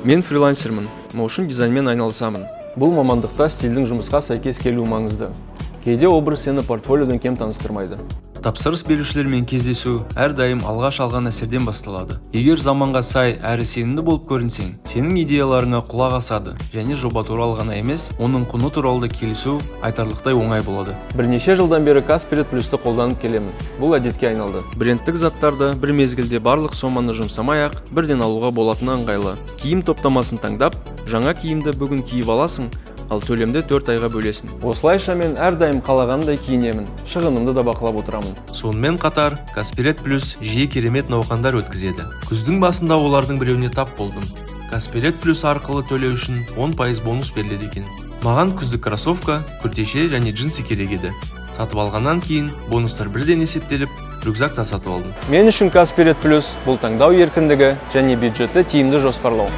Мен фрилансермін, моушн дизайнмен айналысамын. Бұл мамандықта стильдің жұмысқа сәйкес келуі маңызды. Кейде образ сені портфолиодан кем таныстырмайды. Тапсырыс берушілермен кездесу әрдайым алғаш алған әсерден басталады. Егер заманға сай әрі сенімді болып көрінсең, сенің идеяларына құлақ асады және жоба туралы ғана емес, оның құны туралы да келісу айтарлықтай оңай болады. Бірнеше жылдан бері Каспирет плюсты қолданып келемін. Бұл әдетке айналды. Брендтік заттарды бір мезгілде барлық соманы жұмсамай-ақ бірден алуға болатыны ыңғайлы. Киім топтамасын таңдап, жаңа киімді бүгін киіп аласың, ал төлемді 4 айға бөлесің. Осылайша мен әрдайым қалағандай киінемін, шығынымды да бақылап отырамын. Сонымен қатар, Каспирет плюс жиі керемет науқандар өткізеді. Күздің басында олардың біреуіне тап болдым. Каспирет плюс арқылы төлеу үшін 10% бонус беріледі екен. Маған күздік кроссовка, күртеше және джинсы керек еді. Сатып алғаннан кейін бонустар бірден есептеліп, рюкзак та сатып алдым. Мен үшін Каспирет плюс бұл таңдау еркіндігі және бюджетті тиімді жоспарлау.